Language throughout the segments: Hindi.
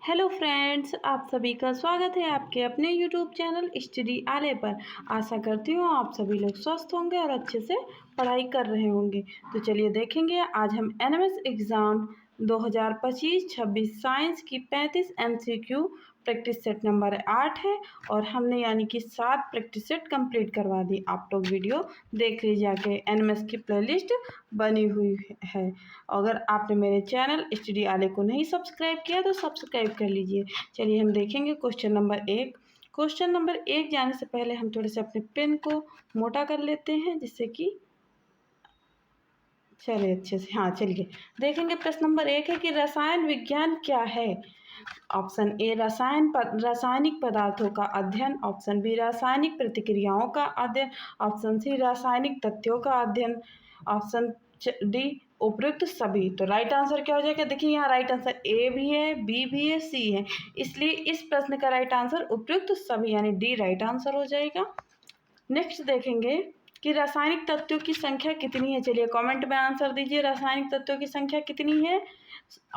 हेलो फ्रेंड्स, आप सभी का स्वागत है आपके अपने यूट्यूब चैनल स्टडी आले पर। आशा करती हूँ आप सभी लोग स्वस्थ होंगे और अच्छे से पढ़ाई कर रहे होंगे। तो चलिए देखेंगे आज हम एनएमएस एग्ज़ाम 2025-26 साइंस की 35 एमसीक्यू प्रैक्टिस सेट नंबर 8 है और हमने यानी कि 7 प्रैक्टिस सेट कंप्लीट करवा दी। आप लोग वीडियो देख लीजिए, आके एनएमएस की प्लेलिस्ट बनी हुई है। अगर आपने मेरे चैनल स्टडी आले को नहीं सब्सक्राइब किया तो सब्सक्राइब कर लीजिए। चलिए हम देखेंगे क्वेश्चन नंबर 1। क्वेश्चन नंबर 1 जाने से पहले हम थोड़े से अपने पेन को मोटा कर लेते हैं, जिससे कि चलिए अच्छे से। हाँ चलिए देखेंगे। प्रश्न नंबर 1 है कि रसायन विज्ञान क्या है। ऑप्शन ए रासायनिक पदार्थों का अध्ययन, ऑप्शन बी रासायनिक प्रतिक्रियाओं का अध्ययन, ऑप्शन सी रासायनिक तथ्यों का अध्ययन, ऑप्शन डी उपयुक्त सभी। तो राइट आंसर क्या हो जाएगा? देखिए यहाँ राइट आंसर ए भी है, बी भी है, सी है, इसलिए इस प्रश्न का राइट आंसर उपयुक्त सभी यानी डी राइट आंसर हो जाएगा। नेक्स्ट देखेंगे कि रासायनिक तत्वों की संख्या कितनी है। चलिए कमेंट में आंसर दीजिए, रासायनिक तत्वों की संख्या कितनी है।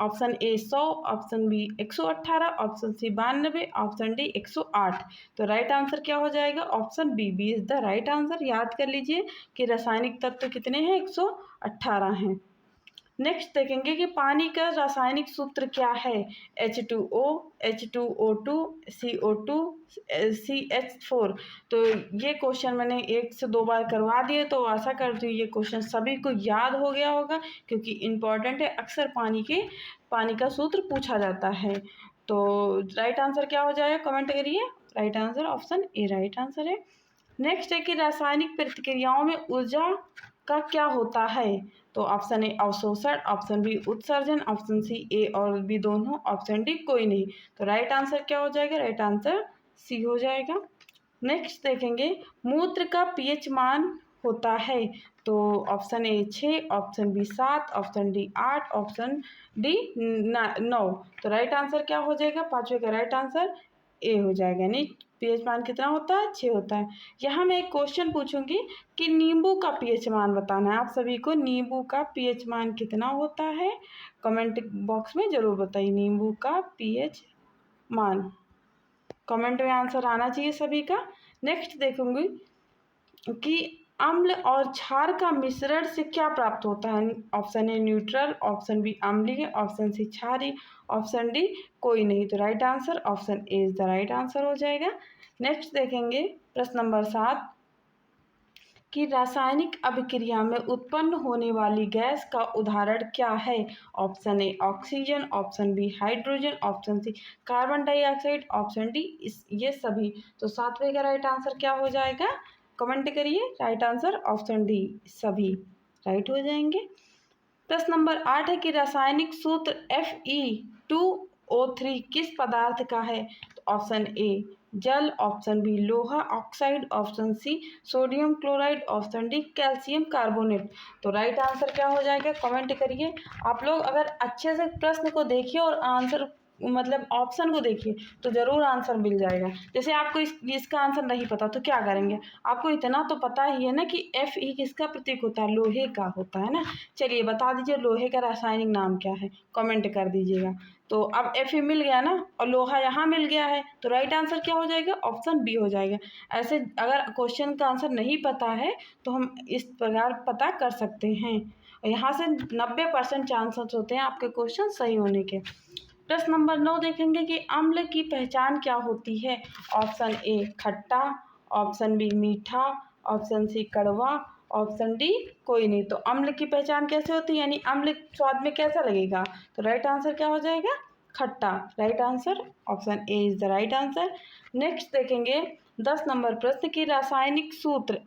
Option A 100, option B 118, option C 92, option D 108। तो राइट आंसर क्या हो जाएगा? Option B B is the right answer. याद कर लीजिए कि रासायनिक तत्व कितने हैं? 118 हैं। नेक्स्ट देखेंगे कि पानी का रासायनिक सूत्र क्या है। H2O, H2O2, CO2, CH4। तो ये क्वेश्चन मैंने 1 से 2 बार करवा दिए, तो आशा करती हूँ ये क्वेश्चन सभी को याद हो गया होगा, क्योंकि इम्पॉर्टेंट है, अक्सर पानी का सूत्र पूछा जाता है। तो राइट आंसर क्या हो जाएगा? कमेंट करिए। राइट आंसर ऑप्शन ए राइट आंसर है। नेक्स्ट है कि रासायनिक प्रतिक्रियाओं में ऊर्जा का क्या होता है। तो ऑप्शन ए अवशोषण, ऑप्शन बी उत्सर्जन, ऑप्शन सी ए और बी दोनों, ऑप्शन डी कोई नहीं। तो राइट आंसर क्या हो जाएगा? राइट आंसर सी हो जाएगा। नेक्स्ट देखेंगे मूत्र का पीएच मान होता है। तो option A 6, option B 7, option D 8, option D 9। तो राइट आंसर क्या हो जाएगा? पांचवे का राइट आंसर ए हो जाएगा। यानी पीएच मान कितना होता है? 6 होता है। यहाँ मैं एक क्वेश्चन पूछूंगी कि नींबू का पीएच मान बताना है आप सभी को। नींबू का पीएच मान कितना होता है? कमेंट बॉक्स में जरूर बताइए नींबू का पीएच मान। कमेंट में आंसर आना चाहिए सभी का। नेक्स्ट देखूंगी कि अम्ल और क्षार का मिश्रण से क्या प्राप्त होता है। Option A neutral, option B अम्लीय, ऑप्शन सी क्षारीय, ऑप्शन डी कोई नहीं। तो right answer option A is the right answer हो जाएगा। नेक्स्ट देखेंगे प्रश्न नंबर 7 कि रासायनिक अभिक्रिया में उत्पन्न होने वाली गैस का उदाहरण क्या है। Option A oxygen, option B hydrogen, option C carbon dioxide, option D ये सभी। तो 7वें का राइट आंसर क्या हो जाएगा? कमेंट करिए। राइट आंसर ऑप्शन डी सभी राइट हो जाएंगे। प्रश्न नंबर 8 है कि रासायनिक सूत्र Fe2O3 किस पदार्थ का है। तो ऑप्शन ए जल, ऑप्शन बी लोहा oxide, option C sodium chloride, option D calcium carbonate. तो राइट आंसर क्या हो जाएगा? कमेंट करिए। आप लोग अगर अच्छे से प्रश्न को देखिए और आंसर मतलब ऑप्शन को देखिए तो ज़रूर आंसर मिल जाएगा। जैसे आपको इसका आंसर नहीं पता तो क्या करेंगे? आपको इतना तो पता ही है ना कि Fe किसका प्रतीक होता है? लोहे का होता है ना। चलिए बता दीजिए लोहे का रासायनिक नाम क्या है? कमेंट कर दीजिएगा। तो अब Fe मिल गया ना और लोहा यहाँ मिल गया है, तो राइट आंसर क्या हो जाएगा? ऑप्शन बी हो जाएगा। ऐसे अगर क्वेश्चन का आंसर नहीं पता है तो हम इस प्रकार पता कर सकते हैं। यहाँ से 90% चांसेस होते हैं आपके क्वेश्चन सही होने के। प्रश्न नंबर 9 देखेंगे कि अम्ल की पहचान क्या होती है। ऑप्शन ए खट्टा, ऑप्शन बी मीठा, ऑप्शन सी कड़वा, ऑप्शन डी कोई नहीं। तो अम्ल की पहचान कैसे होती है, यानी अम्ल स्वाद में कैसा लगेगा? तो राइट आंसर क्या हो जाएगा? खट्टा। Right answer option A is the right answer. Next देखेंगे 10 नंबर प्रश्न की रासायनिक सूत्र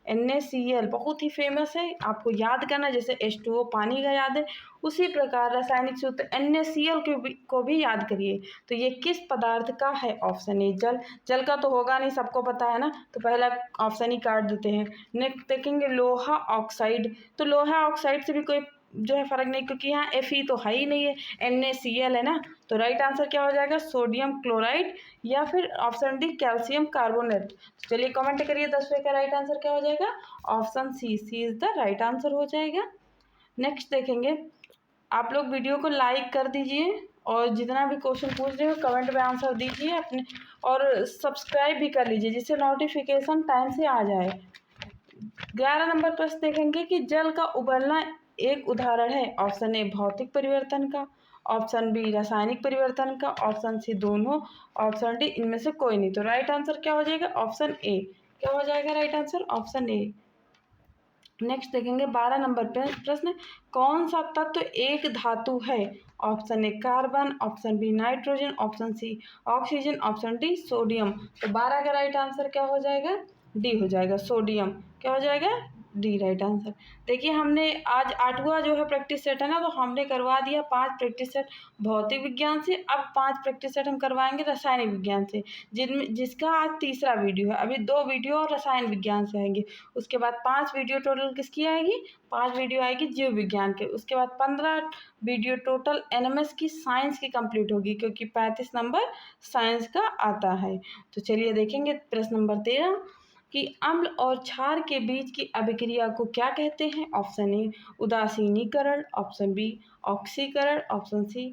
NaCl बहुत ही फेमस है, आपको याद करना। जैसे H2O पानी का याद है, उसी प्रकार रासायनिक सूत्र NaCl को भी याद करिए। तो ये किस पदार्थ का है? ऑप्शन ए जल। जल का तो होगा नहीं, सबको पता है ना, तो पहला ऑप्शन ही काट देते हैं। नेक्स्ट देखेंगे लोहा ऑक्साइड। तो लोहा ऑक्साइड से भी कोई जो है फर्क नहीं, क्योंकि यहाँ Fe तो है ही नहीं है, NaCl है ना। तो राइट आंसर क्या हो जाएगा? सोडियम क्लोराइड या फिर ऑप्शन डी कैल्शियम कार्बोनेट। चलिए कमेंट करिए 10वें का राइट आंसर क्या हो जाएगा? Option C is the right answer हो जाएगा। नेक्स्ट देखेंगे, आप लोग वीडियो को लाइक कर दीजिए और जितना भी क्वेश्चन पूछ रहे हो कमेंट में आंसर दीजिए अपने, और सब्सक्राइब भी कर लीजिए जिससे नोटिफिकेशन टाइम से आ जाए। 11 नंबर प्रश्न देखेंगे कि जल का उबलना एक उदाहरण है। ऑप्शन ए भौतिक परिवर्तन का, ऑप्शन बी रासायनिक परिवर्तन का, ऑप्शन सी दोनों, ऑप्शन डी इनमें से कोई नहीं। तो राइट आंसर क्या हो जाएगा? Option A. क्या हो जाएगा राइट आंसर? ऑप्शन ए। नेक्स्ट देखेंगे 12 नंबर प्रश्न, कौन सा तत्व एक धातु है? Option A carbon, option B nitrogen, option C oxygen, option D sodium. तो 12 का राइट आंसर क्या हो जाएगा? डी हो जाएगा, सोडियम। क्या हो जाएगा? D right answer. देखिए हमने आज 8वां जो है प्रैक्टिस सेट है ना, तो हमने करवा दिया 5 प्रैक्टिस सेट भौतिक विज्ञान से। अब 5 प्रैक्टिस सेट हम करवाएंगे रसायनिक विज्ञान से, जिसका आज तीसरा वीडियो है। अभी 2 वीडियो और रसायन विज्ञान से आएंगे, उसके बाद 5 वीडियो टोटल किसकी आएगी? 5 वीडियो आएगी जीव विज्ञान के। उसके बाद 15 वीडियो टोटल एनएमएस की साइंस की कंप्लीट होगी, क्योंकि 35 नंबर साइंस का आता है। तो चलिए देखेंगे प्रश्न नंबर 13 कि अम्ल और क्षार के बीच की अभिक्रिया को क्या कहते हैं? ऑप्शन ए उदासीनीकरण, ऑप्शन बी ऑक्सीकरण, ऑप्शन सी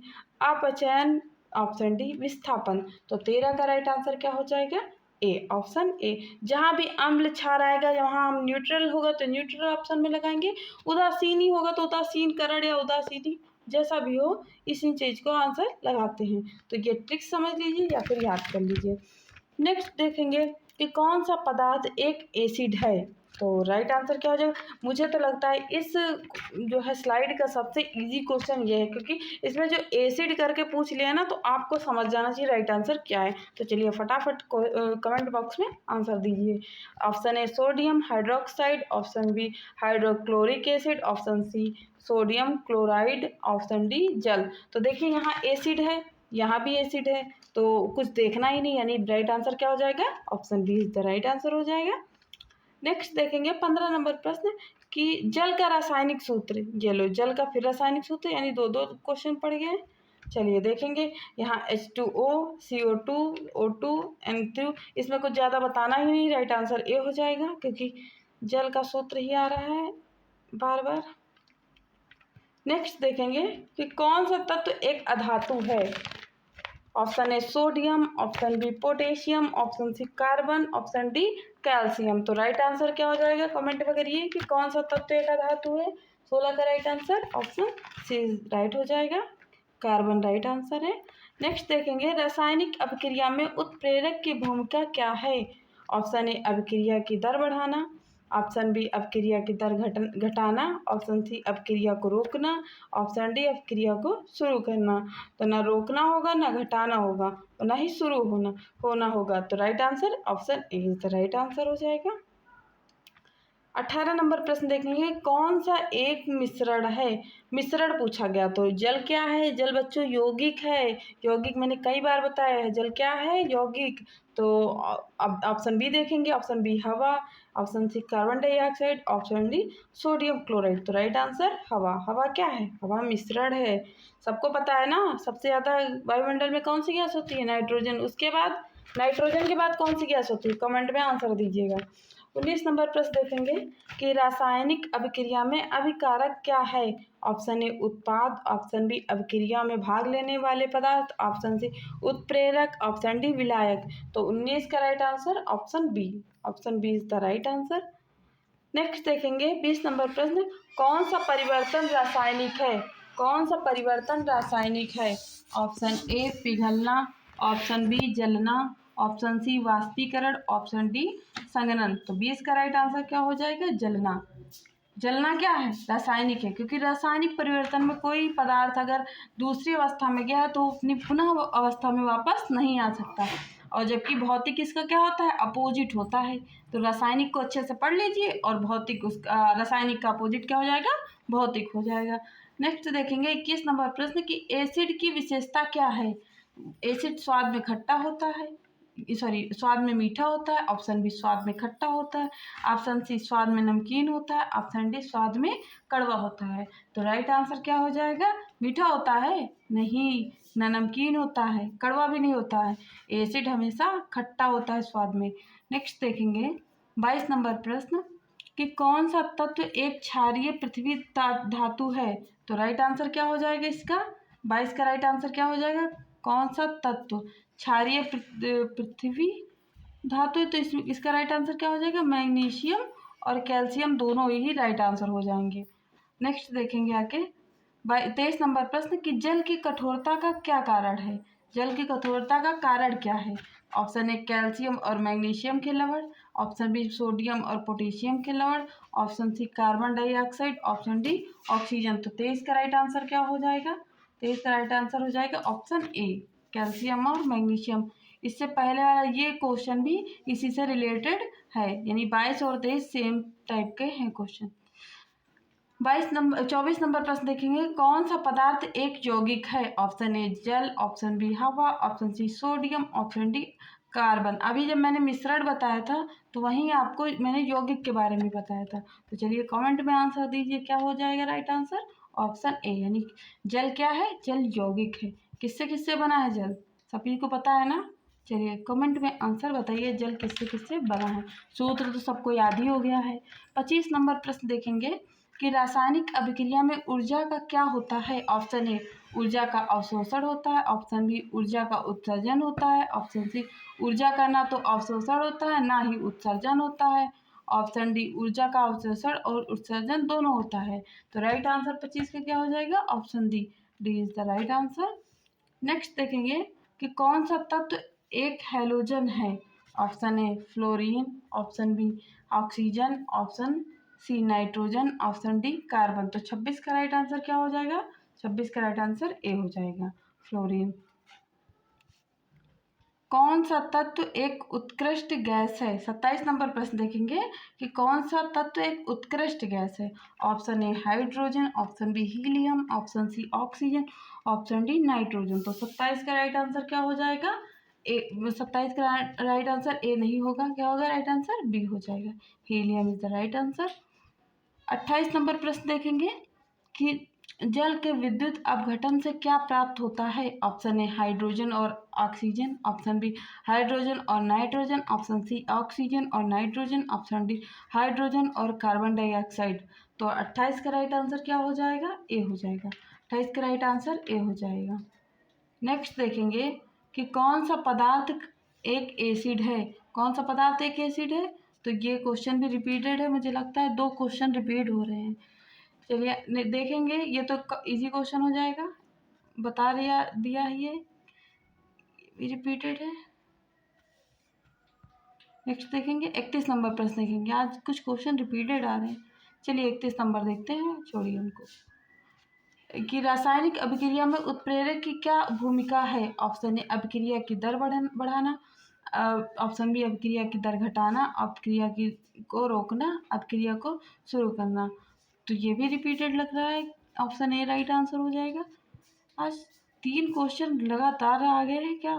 अपचयन, ऑप्शन डी विस्थापन। तो 13 का राइट आंसर क्या हो जाएगा? ए, ऑप्शन ए। जहाँ भी अम्ल क्षार आएगा, वहाँ हम न्यूट्रल होगा तो न्यूट्रल ऑप्शन में लगाएंगे, उदासीनी होगा तो उदासीनकरण या उदासीनी, जैसा भी हो इसी चीज़ को आंसर लगाते हैं। तो ये ट्रिक समझ लीजिए या फिर याद कर लीजिए। नेक्स्ट देखेंगे कि कौन सा पदार्थ एक एसिड है? तो राइट आंसर क्या हो जाएगा? मुझे तो लगता है इस जो है स्लाइड का सबसे इजी क्वेश्चन ये है, क्योंकि इसमें जो एसिड करके पूछ लिया ना, तो आपको समझ जाना चाहिए राइट आंसर क्या है। तो चलिए फटाफट कमेंट बॉक्स में आंसर दीजिए। Option A sodium hydroxide, option B hydrochloric acid, option C sodium chloride, option D जल। तो देखिए यहाँ एसिड है, यहाँ भी एसिड है, तो कुछ देखना ही नहीं, यानी राइट आंसर क्या हो जाएगा? Option B is the right answer हो जाएगा। नेक्स्ट देखेंगे 15 नंबर प्रश्न कि जल का रासायनिक सूत्र। ये लो, जल का फिर रासायनिक सूत्र, यानी 2 क्वेश्चन पड़ गए। चलिए देखेंगे यहाँ H2O, CO2, O2, N2, इसमें कुछ ज़्यादा बताना ही नहीं, राइट आंसर ए हो जाएगा, क्योंकि जल का सूत्र ही आ रहा है बार बार। नेक्स्ट देखेंगे कि कौन सा तत्व एक अधातु है? Option A sodium, option B potassium, option C carbon, option D calcium. तो राइट आंसर क्या हो जाएगा? कमेंट में करिए कि कौन सा तत्व एक धातु है। 16 का right answer option C right हो जाएगा, कार्बन राइट आंसर है। नेक्स्ट देखेंगे रासायनिक अभिक्रिया में उत्प्रेरक की भूमिका क्या है? ऑप्शन ए अभिक्रिया की दर बढ़ाना, ऑप्शन बी अपक्रिया की दर घटाना, ऑप्शन सी अपक्रिया को रोकना, ऑप्शन डी अपक्रिया को शुरू करना। तो ना रोकना होगा, ना घटाना होगा, और ना ही शुरू होना होगा। तो right answer option A is the right answer हो जाएगा। 18 नंबर प्रश्न देखेंगे कौन सा एक मिश्रण है? मिश्रण पूछा गया, तो जल क्या है? जल बच्चों यौगिक है। यौगिक मैंने कई बार बताया है, जल क्या है? यौगिक। तो अब ऑप्शन बी देखेंगे, ऑप्शन बी हवा, option C carbon dioxide, option D sodium chloride. तो राइट आंसर हवा। हवा क्या है? हवा मिश्रण है। सबको पता है ना, सबसे ज़्यादा वायुमंडल में कौन सी गैस होती है? नाइट्रोजन। उसके बाद नाइट्रोजन के बाद कौन सी गैस होती है? कमेंट में आंसर दीजिएगा। 19 नंबर प्रश्न देखेंगे कि रासायनिक अभिक्रिया में अभिकारक क्या है? ऑप्शन ए उत्पाद, ऑप्शन बी अभिक्रिया में भाग लेने वाले पदार्थ, ऑप्शन सी उत्प्रेरक, ऑप्शन डी विलायक। तो 19 का right answer option B. Option B is the right answer. Next देखेंगे 20 नंबर प्रश्न, कौन सा परिवर्तन रासायनिक है? कौन सा परिवर्तन रासायनिक है? ऑप्शन ए पिघलना, ऑप्शन बी जलना, ऑप्शन सी वाष्पीकरण, ऑप्शन डी संघनन। तो 20 का राइट आंसर क्या हो जाएगा? जलना। जलना क्या है? रासायनिक है, क्योंकि रासायनिक परिवर्तन में कोई पदार्थ अगर दूसरी अवस्था में गया है तो अपनी पुनः अवस्था में वापस नहीं आ सकता, और जबकि भौतिक इसका क्या होता है? अपोजिट होता है। तो रासायनिक को अच्छे से पढ़ लीजिए, और भौतिक उसका रासायनिक का अपोजिट क्या हो जाएगा? भौतिक हो जाएगा। नेक्स्ट देखेंगे 21 नंबर प्रश्न की एसिड की विशेषता क्या है? एसिड स्वाद में खट्टा होता है, स्वाद में मीठा होता है, ऑप्शन बी स्वाद में खट्टा होता है, ऑप्शन सी स्वाद में नमकीन होता है, ऑप्शन डी स्वाद में कड़वा होता है। तो राइट आंसर क्या हो जाएगा? मीठा होता है? नहीं, ना नमकीन होता है, कड़वा भी नहीं होता है। एसिड हमेशा खट्टा होता है स्वाद में। नेक्स्ट देखेंगे 22 नंबर प्रश्न कि कौन सा तत्व एक क्षारीय पृथ्वी धातु है? तो राइट आंसर क्या हो जाएगा इसका? 22 का राइट आंसर क्या हो जाएगा? कौन सा तत्व क्षारीय पृथ्वी धातु है, तो इसका राइट आंसर क्या हो जाएगा? मैग्नीशियम और कैल्शियम दोनों ही राइट आंसर हो जाएंगे। नेक्स्ट देखेंगे आगे 23 नंबर प्रश्न कि जल की कठोरता का क्या कारण है? जल की कठोरता का कारण क्या है? ऑप्शन ए कैल्शियम और मैग्नीशियम के लवण, ऑप्शन बी सोडियम और पोटेशियम के लवण, option C carbon dioxide, option D oxygen. तो 23 का राइट आंसर क्या हो जाएगा? 23 का राइट आंसर हो जाएगा ऑप्शन ए कैल्शियम और मैग्नीशियम। इससे पहले वाला ये क्वेश्चन भी इसी से रिलेटेड है, यानी 22 और 23 सेम टाइप के हैं क्वेश्चन। 24 नंबर प्रश्न देखेंगे कौन सा पदार्थ एक यौगिक है? ऑप्शन ए जल, ऑप्शन बी हवा, option C sodium, option D carbon. अभी जब मैंने मिश्रण बताया था तो वहीं आपको मैंने यौगिक के बारे में बताया था। तो चलिए कमेंट में आंसर दीजिए, क्या हो जाएगा राइट आंसर? ऑप्शन ए, यानी जल क्या है? जल यौगिक है। किससे किससे बना है जल? सभी को पता है ना? चलिए कमेंट में आंसर बताइए, जल किससे किससे बना है। सूत्र तो सबको याद ही हो गया है। 25 नंबर प्रश्न देखेंगे कि रासायनिक अभिक्रिया में ऊर्जा का क्या होता है? ऑप्शन ए ऊर्जा का अवशोषण होता है, ऑप्शन बी ऊर्जा का उत्सर्जन होता है, ऑप्शन सी ऊर्जा का ना तो अवशोषण होता है ना ही उत्सर्जन होता है, ऑप्शन डी ऊर्जा का अवशोषण और उत्सर्जन दोनों होता है। तो राइट आंसर 25 का क्या हो जाएगा? Option D is the right answer. Next देखेंगे कि कौन सा तत्व एक हैलोजन है? Option A fluorine, option B oxygen, option C nitrogen, option D carbon. तो 26 का राइट आंसर क्या हो जाएगा? 26 का राइट आंसर ए हो जाएगा फ्लोरीन। कौन सा तत्व एक उत्कृष्ट गैस है? 27 नंबर प्रश्न देखेंगे कि कौन सा तत्व एक उत्कृष्ट गैस है? Option A hydrogen, option B helium, option C oxygen, option D nitrogen. तो 27 का राइट आंसर क्या हो जाएगा? ए। 27 का राइट आंसर ए नहीं होगा, क्या होगा राइट आंसर? बी हो जाएगा, helium is the right answer. 28 number प्रश्न देखेंगे कि जल के विद्युत अपघटन से क्या प्राप्त होता है? ऑप्शन ए हाइड्रोजन और ऑक्सीजन, ऑप्शन बी हाइड्रोजन और नाइट्रोजन, ऑप्शन सी ऑक्सीजन और नाइट्रोजन, ऑप्शन डी हाइड्रोजन और कार्बन डाइऑक्साइड। तो 28 का राइट आंसर क्या हो जाएगा? ए हो जाएगा। 28 का राइट आंसर ए हो जाएगा। नेक्स्ट देखेंगे कि कौन सा पदार्थ एक एसिड है? कौन सा पदार्थ एक एसिड है? तो ये क्वेश्चन भी रिपीटेड है, मुझे लगता है 2 क्वेश्चन रिपीट हो रहे हैं। चलिए देखेंगे, ये तो इजी क्वेश्चन हो जाएगा, बता दिया है ये रिपीटेड है। नेक्स्ट देखेंगे 31 नंबर प्रश्न देखेंगे, आज कुछ क्वेश्चन रिपीटेड आ रहे हैं। चलिए 31 नंबर देखते हैं, छोड़िए उनको। कि रासायनिक अभिक्रिया में उत्प्रेरक की क्या भूमिका है? ऑप्शन ए अभिक्रिया की दर बढ़ाना, ऑप्शन बी अभिक्रिया की दर घटाना, अभिक्रिया की को रोकना, अभिक्रिया को शुरू करना। तो ये भी रिपीटेड लग रहा है, ऑप्शन ए राइट आंसर हो जाएगा। आज 3 क्वेश्चन लगातार आ गए हैं क्या?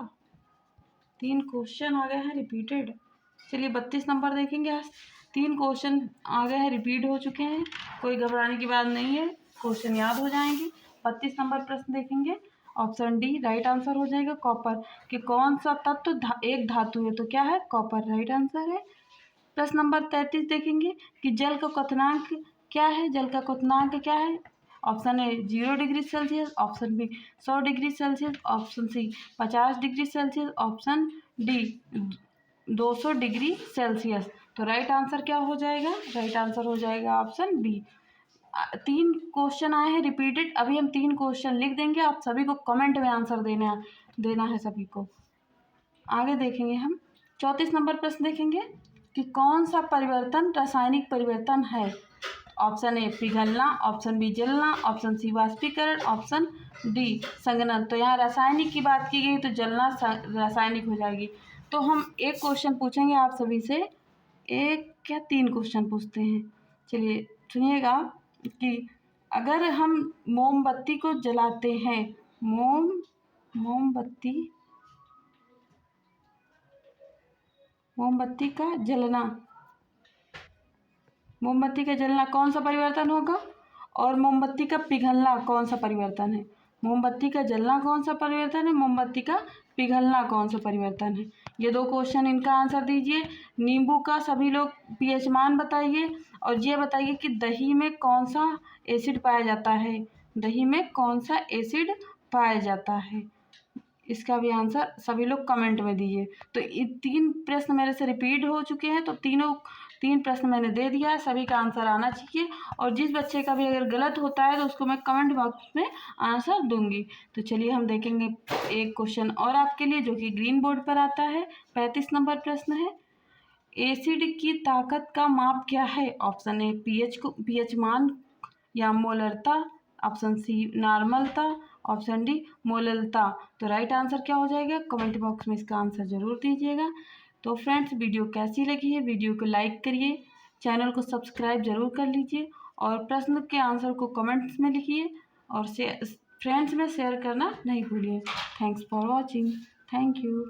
3 क्वेश्चन आ गए हैं रिपीटेड। चलिए 32 नंबर देखेंगे। आज 3 क्वेश्चन आ गए हैं, रिपीट हो चुके हैं, कोई घबराने की बात नहीं है, क्वेश्चन याद हो जाएंगे। 32 नंबर प्रश्न देखेंगे, ऑप्शन डी राइट आंसर हो जाएगा कॉपर। कि कौन सा तत्व एक धातु है? तो क्या है? कॉपर राइट आंसर है। प्रश्न नंबर 33 देखेंगे कि जल का क्वथनांक क्या है? जल का क्वथनांक क्या है? Option A 0 degree Celsius, option B 100 degree Celsius, option C 50 degree Celsius, option D 200 degree Celsius. तो राइट आंसर क्या हो जाएगा? राइट आंसर हो जाएगा ऑप्शन बी। 3 क्वेश्चन आए हैं रिपीटेड, अभी हम 3 क्वेश्चन लिख देंगे, आप सभी को कमेंट में आंसर देना है सभी को। आगे देखेंगे हम 34 नंबर प्रश्न देखेंगे कि कौन सा परिवर्तन रासायनिक परिवर्तन है? ऑप्शन ए पिघलना, ऑप्शन बी जलना, ऑप्शन सी वाष्पीकरण, ऑप्शन डी संघनन। तो यहाँ रासायनिक की बात की गई तो जलना रासायनिक हो जाएगी। तो हम एक क्वेश्चन पूछेंगे आप सभी से, एक क्या 3 क्वेश्चन पूछते हैं। चलिए सुनिएगा कि अगर हम मोमबत्ती को जलाते हैं, मोमबत्ती का जलना कौन सा परिवर्तन होगा? और मोमबत्ती का पिघलना कौन सा परिवर्तन है? मोमबत्ती का जलना कौन सा परिवर्तन है? मोमबत्ती का पिघलना कौन सा परिवर्तन है? ये 2 क्वेश्चन, इनका आंसर दीजिए। नींबू का सभी लोग पीएच मान बताइए, और ये बताइए कि दही में कौन सा एसिड पाया जाता है? दही में कौन सा एसिड पाया जाता है? इसका भी आंसर सभी लोग कमेंट में दीजिए। तो ये 3 प्रश्न मेरे से रिपीट हो चुके हैं, तो 3 प्रश्न मैंने दे दिया है, सभी का आंसर आना चाहिए। और जिस बच्चे का भी अगर गलत होता है तो उसको मैं कमेंट बॉक्स में आंसर दूंगी। तो चलिए हम देखेंगे एक क्वेश्चन और आपके लिए, जो कि ग्रीन बोर्ड पर आता है। 35 नंबर प्रश्न है, एसिड की ताकत का माप क्या है? ऑप्शन ए पीएच मान या मोलरता, ऑप्शन सी नॉर्मलता, ऑप्शन डी मोललता। तो राइट आंसर क्या हो जाएगा? कमेंट बॉक्स में इसका आंसर ज़रूर दीजिएगा। तो फ्रेंड्स, वीडियो कैसी लगी है? वीडियो को लाइक करिए, चैनल को सब्सक्राइब जरूर कर लीजिए और प्रश्न के आंसर को कमेंट्स में लिखिए और फ्रेंड्स में शेयर करना नहीं भूलिए। Thanks for watching. Thank you.